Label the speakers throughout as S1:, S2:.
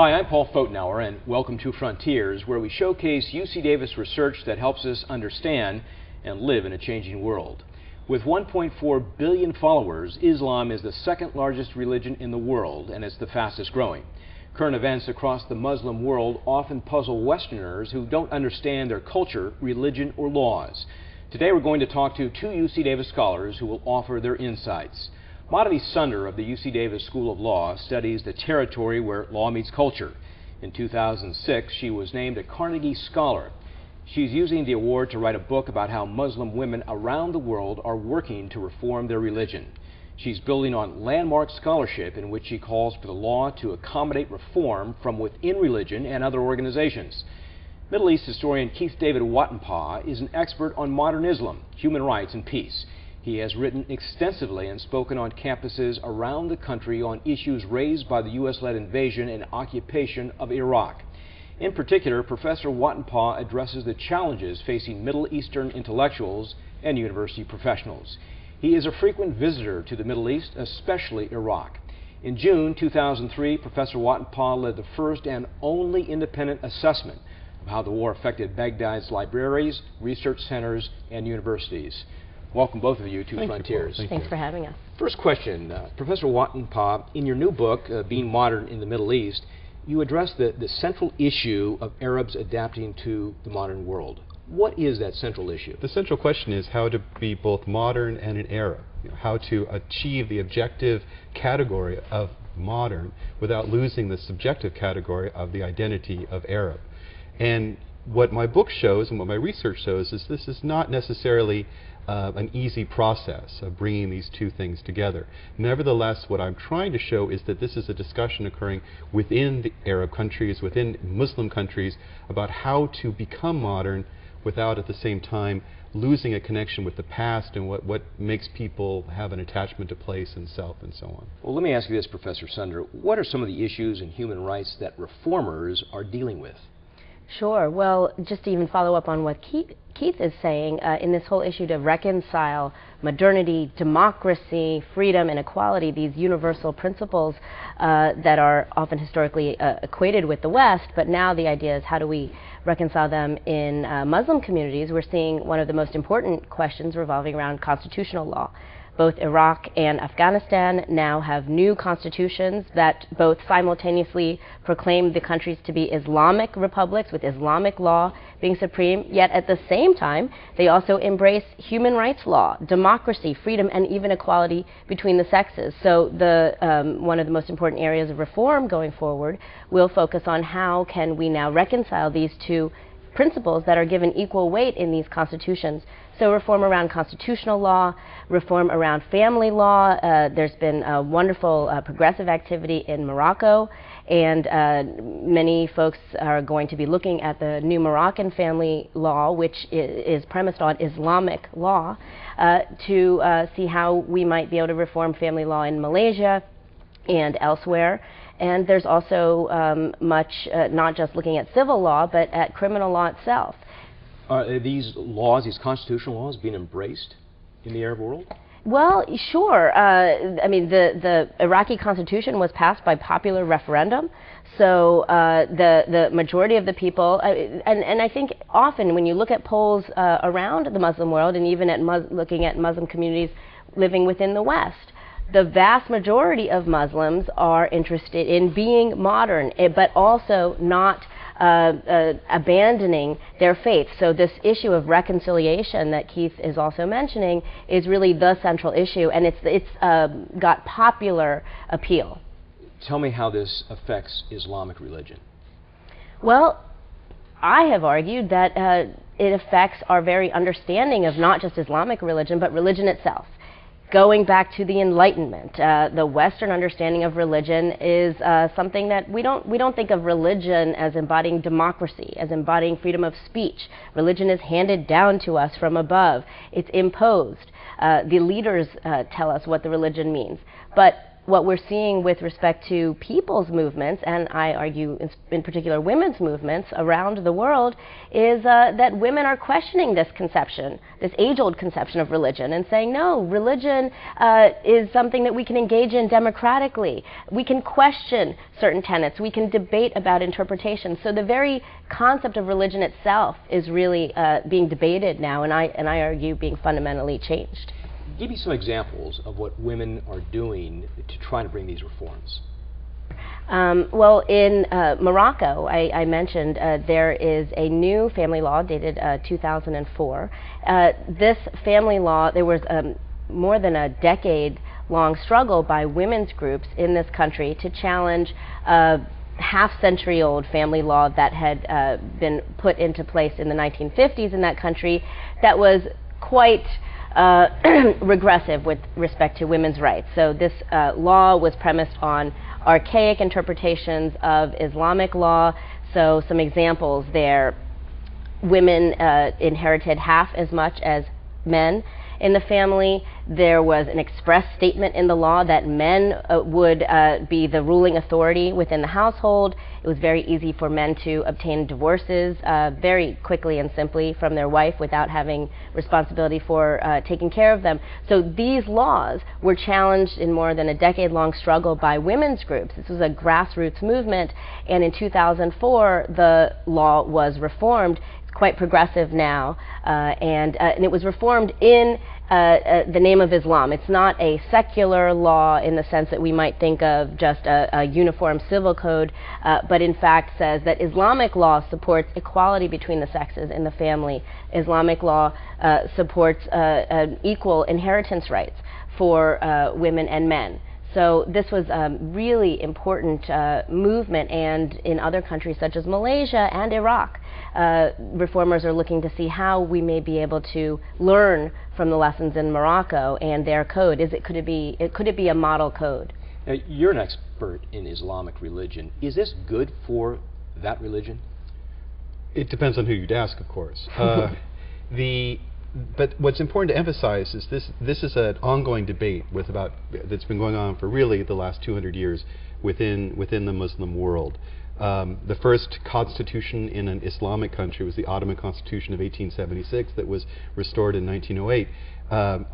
S1: Hi, I'm Paul Fotenauer, and welcome to Frontiers, where we showcase UC Davis research that helps us understand and live in a changing world. With 1.4 billion followers, Islam is the second largest religion in the world, and it's the fastest growing. Current events across the Muslim world often puzzle Westerners who don't understand their culture, religion, or laws. Today we're going to talk to two UC Davis scholars who will offer their insights. Madhavi Sunder of the UC Davis School of Law studies the territory where law meets culture. In 2006, she was named a Carnegie Scholar. She's using the award to write a book about how Muslim women around the world are working to reform their religion. She's building on landmark scholarship in which she calls for the law to accommodate reform from within religion and other organizations. Middle East historian Keith David Watenpaugh is an expert on modern Islam, human rights, and peace. He has written extensively and spoken on campuses around the country on issues raised by the U.S.-led invasion and occupation of Iraq. In particular, Professor Watenpaugh addresses the challenges facing Middle Eastern intellectuals and university professionals. He is a frequent visitor to the Middle East, especially Iraq. In June 2003, Professor Watenpaugh led the first and only independent assessment of how the war affected Baghdad's libraries, research centers, and universities. Welcome both of you to Frontiers.
S2: Thanks for having us.
S1: First question, Professor Watenpaugh, in your new book, Being Modern in the Middle East, you address the central issue of Arabs adapting to the modern world. What is that central issue?
S3: The central question is how to be both modern and an Arab, how to achieve the objective category of modern without losing the subjective category of the identity of Arab. And what my book shows and what my research shows is this is not necessarily an easy process of bringing these two things together. Nevertheless, what I'm trying to show is that this is a discussion occurring within the Arab countries, within Muslim countries, about how to become modern without at the same time losing a connection with the past and what makes people have an attachment to place and self and so on.
S1: Well, let me ask you this, Professor Sunder. What are some of the issues in human rights that reformers are dealing with?
S2: Sure. Well, just to even follow up on what Keith is saying, in this whole issue to reconcile modernity, democracy, freedom, and equality, these universal principles that are often historically equated with the West, but now the idea is how do we reconcile them in Muslim communities? We're seeing one of the most important questions revolving around constitutional law. Both Iraq and Afghanistan now have new constitutions that both simultaneously proclaim the countries to be Islamic republics with Islamic law being supreme, yet at the same time they also embrace human rights law, democracy, freedom, and even equality between the sexes. So one of the most important areas of reform going forward will focus on how can we now reconcile these two principles that are given equal weight in these constitutions. So reform around constitutional law, reform around family law. There's been a wonderful progressive activity in Morocco, and many folks are going to be looking at the new Moroccan family law, which is premised on Islamic law, to see how we might be able to reform family law in Malaysia and elsewhere. And there's also much, not just looking at civil law, but at criminal law itself.
S1: Are these laws, these constitutional laws, being embraced in the Arab world?
S2: Well, sure. I mean, the Iraqi constitution was passed by popular referendum, so the majority of the people, and I think often when you look at polls around the Muslim world, and even at looking at Muslim communities living within the West, the vast majority of Muslims are interested in being modern, but also not abandoning their faith. So this issue of reconciliation that Keith is also mentioning is really the central issue, and it's got popular appeal.
S1: Tell me how this affects Islamic religion.
S2: Well, I have argued that it affects our very understanding of not just Islamic religion, but religion itself. Going back to the Enlightenment, the Western understanding of religion is something that we don't think of religion as embodying democracy, as embodying freedom of speech. Religion is handed down to us from above. It's imposed. The leaders tell us what the religion means. But what we're seeing with respect to people's movements, and I argue in particular women's movements around the world, is that women are questioning this conception, this age-old conception of religion, and saying, no, religion is something that we can engage in democratically. We can question certain tenets. We can debate about interpretation. So the very concept of religion itself is really being debated now, and I argue being fundamentally changed.
S1: Give me some examples of what women are doing to try to bring these reforms.
S2: Well, in Morocco, I mentioned there is a new family law dated 2004. This family law, there was more than a decade-long struggle by women's groups in this country to challenge half-century-old family law that had been put into place in the 1950s in that country that was quite regressive with respect to women's rights. So this law was premised on archaic interpretations of Islamic law. So some examples there: women inherited half as much as men in the family. There was an express statement in the law that men would be the ruling authority within the household. It was very easy for men to obtain divorces very quickly and simply from their wife without having responsibility for taking care of them. So these laws were challenged in more than a decade-long struggle by women's groups. This was a grassroots movement, and in 2004 the law was reformed. It's quite progressive now, and it was reformed in the name of Islam. It's not a secular law in the sense that we might think of just a uniform civil code, but in fact says that Islamic law supports equality between the sexes in the family. Islamic law supports equal inheritance rights for women and men. So this was a really important movement, and in other countries such as Malaysia and Iraq, reformers are looking to see how we may be able to learn from the lessons in Morocco and their code. Could it be a model code?
S1: Now, you're an expert in Islamic religion. Is this good for that religion?
S3: It depends on who you'd ask, of course. But what's important to emphasize is this is an ongoing debate that's been going on for really the last 200 years within the Muslim world. The first constitution in an Islamic country was the Ottoman Constitution of 1876 that was restored in 1908.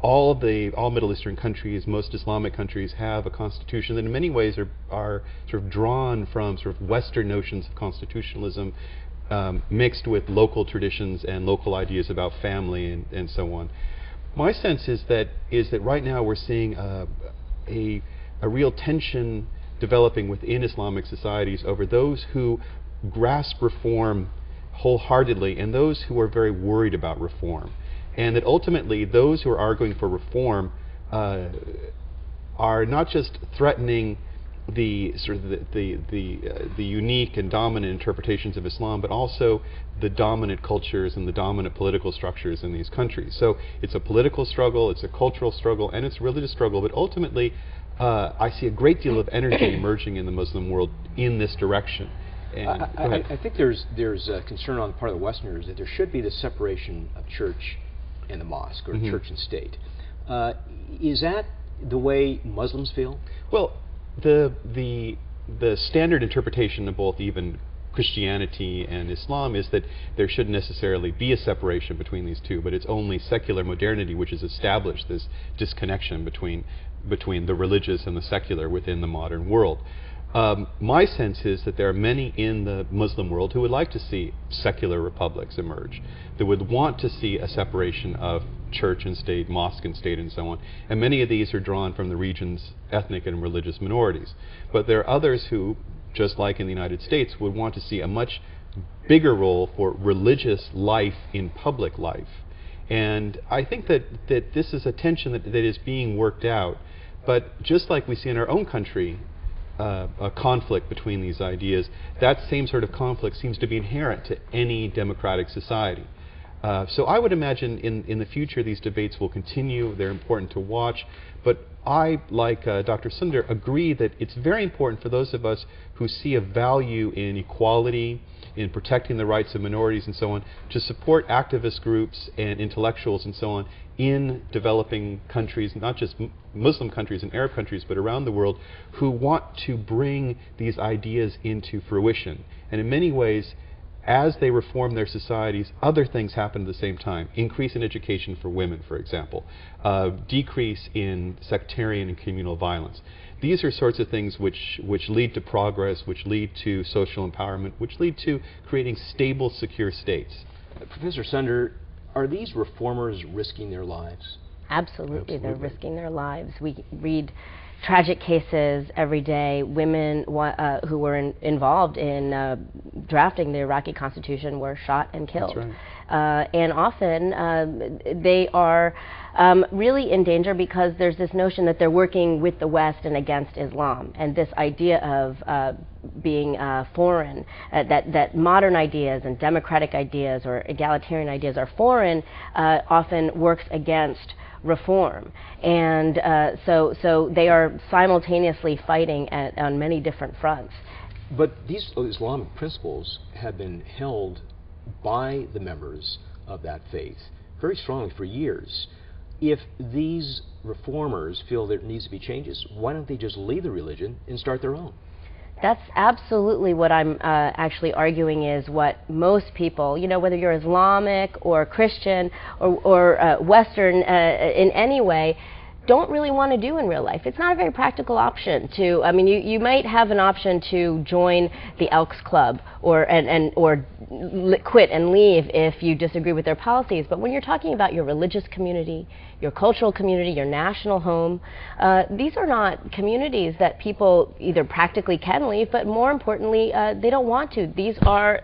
S3: All Middle Eastern countries, most Islamic countries, have a constitution that in many ways are sort of drawn from sort of Western notions of constitutionalism, mixed with local traditions and local ideas about family and so on. My sense is that right now we're seeing a real tension developing within Islamic societies over those who grasp reform wholeheartedly and those who are very worried about reform, and that ultimately those who are arguing for reform are not just threatening the unique and dominant interpretations of Islam, but also the dominant cultures and the dominant political structures in these countries. So it's a political struggle, it's a cultural struggle, and it's a religious struggle. But ultimately, I see a great deal of energy emerging in the Muslim world in this direction. And
S1: I think there's a concern on the part of the Westerners that there should be this separation of church and the mosque, or church and state. Is that the way Muslims feel?
S3: Well, the standard interpretation of both even Christianity and Islam is that there shouldn't necessarily be a separation between these two, but it's only secular modernity which has established this disconnection between the religious and the secular within the modern world. My sense is that there are many in the Muslim world who would like to see secular republics emerge, that would want to see a separation of church and state, mosque and state, and so on. And many of these are drawn from the region's ethnic and religious minorities. But there are others who, just like in the United States, would want to see a much bigger role for religious life in public life. And I think that this is a tension that is being worked out. But just like we see in our own country, a conflict between these ideas, that same sort of conflict seems to be inherent to any democratic society. So I would imagine in the future these debates will continue. They're important to watch. But I, like Dr. Sunder, agree that it's very important for those of us who see a value in equality, in protecting the rights of minorities and so on, to support activist groups and intellectuals and so on in developing countries, not just Muslim countries and Arab countries, but around the world, who want to bring these ideas into fruition. And in many ways, as they reform their societies, other things happen at the same time. Increase in education for women, for example. Decrease in sectarian and communal violence. These are sorts of things which lead to progress, which lead to social empowerment, which lead to creating stable, secure states.
S1: Professor Sunder, are these reformers risking their lives?
S2: Absolutely, they're risking their lives. We read tragic cases every day. Women who were involved in drafting the Iraqi Constitution were shot and killed.
S3: That's right.
S2: And often they are really in danger because there's this notion that they're working with the West and against Islam, and this idea of being foreign, that modern ideas and democratic ideas or egalitarian ideas are foreign, often works against reform. And so they are simultaneously fighting on many different fronts.
S1: But these Islamic principles have been held by the members of that faith very strongly for years. If these reformers feel there needs to be changes, why don't they just leave the religion and start their own?
S2: That's absolutely what I'm actually arguing is what most people, whether you're Islamic or Christian or Western in any way, don't really want to do in real life. It's not a very practical option to, you might have an option to join the Elks Club or quit and leave if you disagree with their policies, but when you're talking about your religious community, your cultural community, your national home, these are not communities that people either practically can leave, but more importantly, they don't want to. These are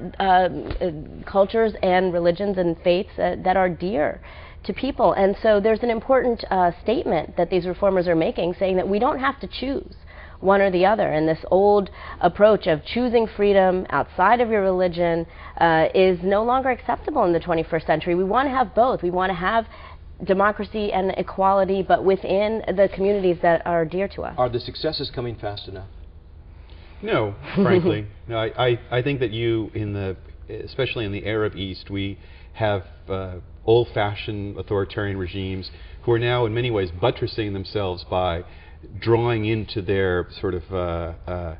S2: cultures and religions and faiths that are dear to people. And so there's an important statement that these reformers are making, saying that we don't have to choose one or the other. And this old approach of choosing freedom outside of your religion is no longer acceptable in the 21st century. We want to have both. We want to have democracy and equality, but within the communities that are dear to us.
S1: Are the successes coming fast enough?
S3: No, frankly. No, I think that especially in the Arab East, we have old-fashioned authoritarian regimes who are now in many ways buttressing themselves by drawing into their sort of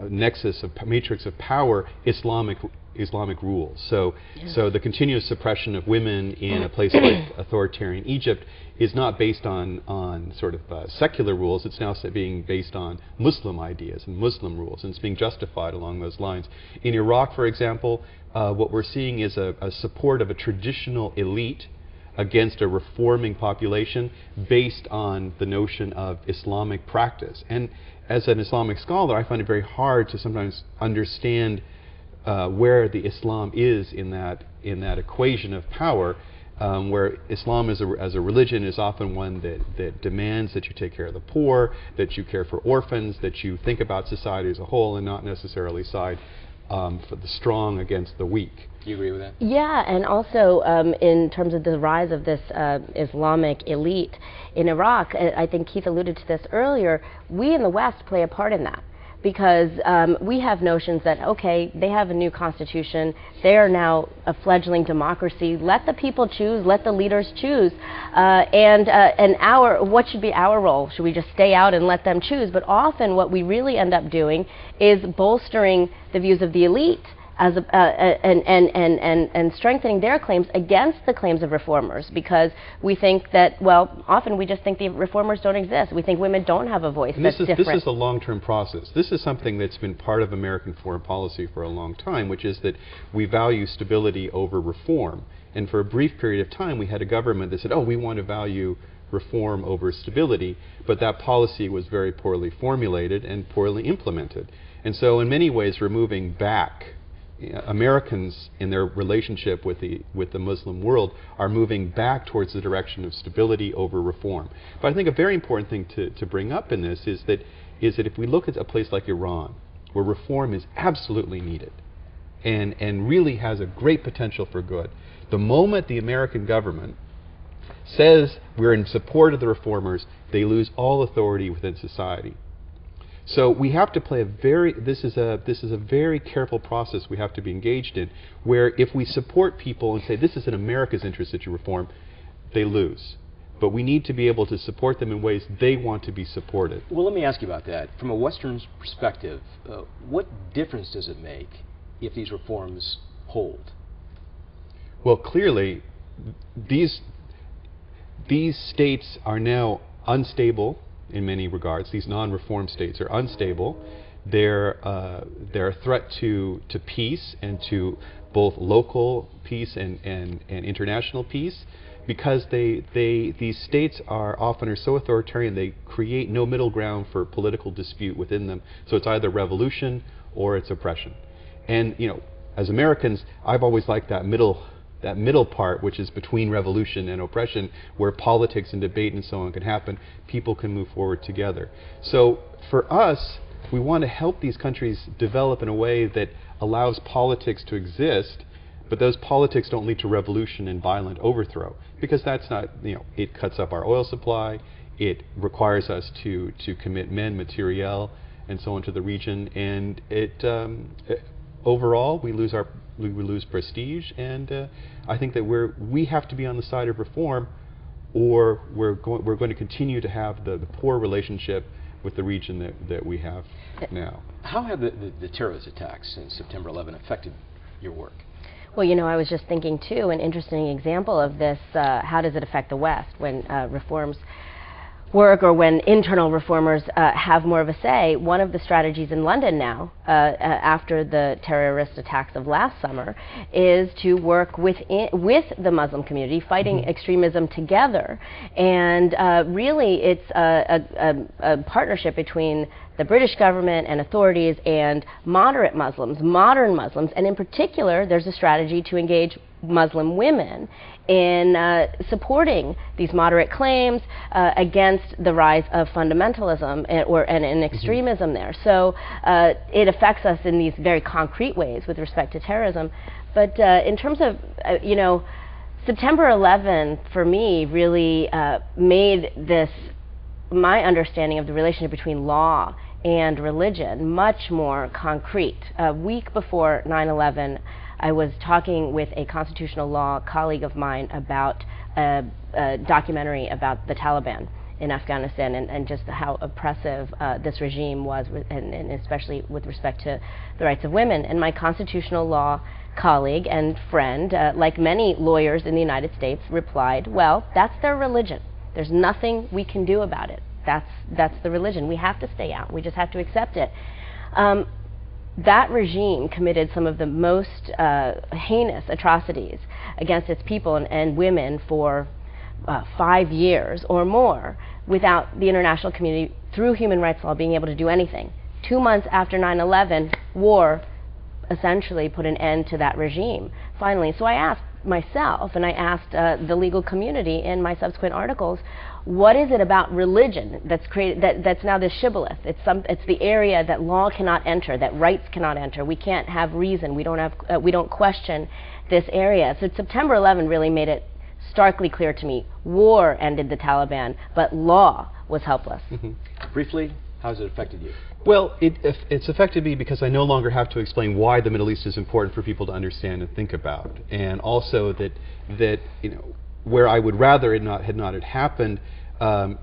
S3: nexus of matrix of power Islamic rules. So the continuous suppression of women in a place like authoritarian Egypt is not based on sort of secular rules. It's now being based on Muslim ideas and Muslim rules, and it's being justified along those lines. In Iraq, for example, what we're seeing is a support of a traditional elite against a reforming population based on the notion of Islamic practice. And as an Islamic scholar, I find it very hard to sometimes understand where the Islam is in that equation of power, where Islam as a religion is often one that demands that you take care of the poor, that you care for orphans, that you think about society as a whole and not necessarily side for the strong against the weak.
S1: Do you agree with that?
S2: Yeah, and also in terms of the rise of this Islamic elite in Iraq, I think Keith alluded to this earlier, we in the West play a part in that. Because we have notions that, okay, they have a new constitution, they are now a fledgling democracy, let the people choose, let the leaders choose, and what should be our role? Should we just stay out and let them choose? But often what we really end up doing is bolstering the views of the elite as and strengthening their claims against the claims of reformers, because we think that, well, often we just think the reformers don't exist. We think women don't have a voice.
S3: This is a long-term process. This is something that's been part of American foreign policy for a long time, which is that we value stability over reform. And for a brief period of time, we had a government that said, oh, we want to value reform over stability, but that policy was very poorly formulated and poorly implemented. And so in many ways, we're moving back. Americans in their relationship with the Muslim world are moving back towards the direction of stability over reform. But I think a very important thing to bring up in this is that if we look at a place like Iran, where reform is absolutely needed, and really has a great potential for good. The moment the American government says we're in support of the reformers, they lose all authority within society. So we have to play this is a very careful process we have to be engaged in, where if we support people and say this is in America's interest that you reform, they lose. But we need to be able to support them in ways they want to be supported.
S1: Well, let me ask you about that. From a Western perspective, what difference does it make if these reforms hold?
S3: Well, clearly, these states are now unstable in many regards. These non-reform states are unstable. They're a threat to peace and to both local peace and international peace, because these states are often so authoritarian they create no middle ground for political dispute within them. So it's either revolution or it's oppression. And as Americans, I've always liked that middle part, which is between revolution and oppression, where politics and debate and so on can happen. People can move forward together. So for us, we want to help these countries develop in a way that allows politics to exist, but those politics don't lead to revolution and violent overthrow, because that's not, it cuts up our oil supply, it requires us to commit men, materiel, and so on to the region, and overall we lose prestige, and I think that we have to be on the side of reform, or we're going to continue to have the poor relationship with the region that we have now.
S1: How have the terrorist attacks since September 11 affected your work?
S2: Well, I was just thinking too, an interesting example of this, how does it affect the West when reforms work, or when internal reformers have more of a say. One of the strategies in London now, after the terrorist attacks of last summer, is to work with the Muslim community, fighting extremism together. And really it's a partnership between the British government and authorities and moderate Muslims, modern Muslims, and in particular there's a strategy to engage Muslim women in supporting these moderate claims against the rise of fundamentalism and extremism there. So it affects us in these very concrete ways with respect to terrorism. But in terms of, September 11 for me really made this, my understanding of the relationship between law and religion much more concrete. A week before 9/11, I was talking with a constitutional law colleague of mine about a documentary about the Taliban in Afghanistan and just how oppressive this regime was, and especially with respect to the rights of women. And my constitutional law colleague and friend, like many lawyers in the United States, replied, well, that's their religion. There's nothing we can do about it. That's the religion. We have to stay out. We just have to accept it. That regime committed some of the most heinous atrocities against its people and women for 5 years or more without the international community, through human rights law, being able to do anything. 2 months after 9/11, war essentially put an end to that regime, finally. So I asked myself, and I asked the legal community in my subsequent articles, what is it about religion that's created that's now this shibboleth? It's the area that law cannot enter, that rights cannot enter. We can't have reason. We don't question this area. So September 11 really made it starkly clear to me: war ended the Taliban, but law was helpless.
S1: Briefly, how has it affected you?
S3: Well, it's affected me because I no longer have to explain why the Middle East is important for people to understand and think about, and also that where I would rather it had not happened,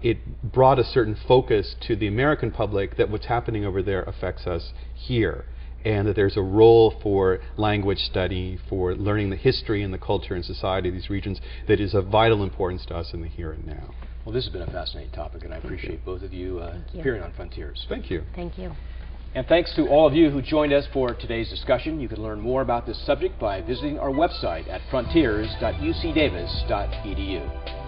S3: it brought a certain focus to the American public that what's happening over there affects us here, and that there's a role for language study, for learning the history and the culture and society of these regions that is of vital importance to us in the here and now.
S1: Well, this has been a fascinating topic, and I appreciate both of you appearing on Frontiers.
S3: Thank you.
S2: Thank you.
S1: And thanks to all of you who joined us for today's discussion. You can learn more about this subject by visiting our website at frontiers.ucdavis.edu.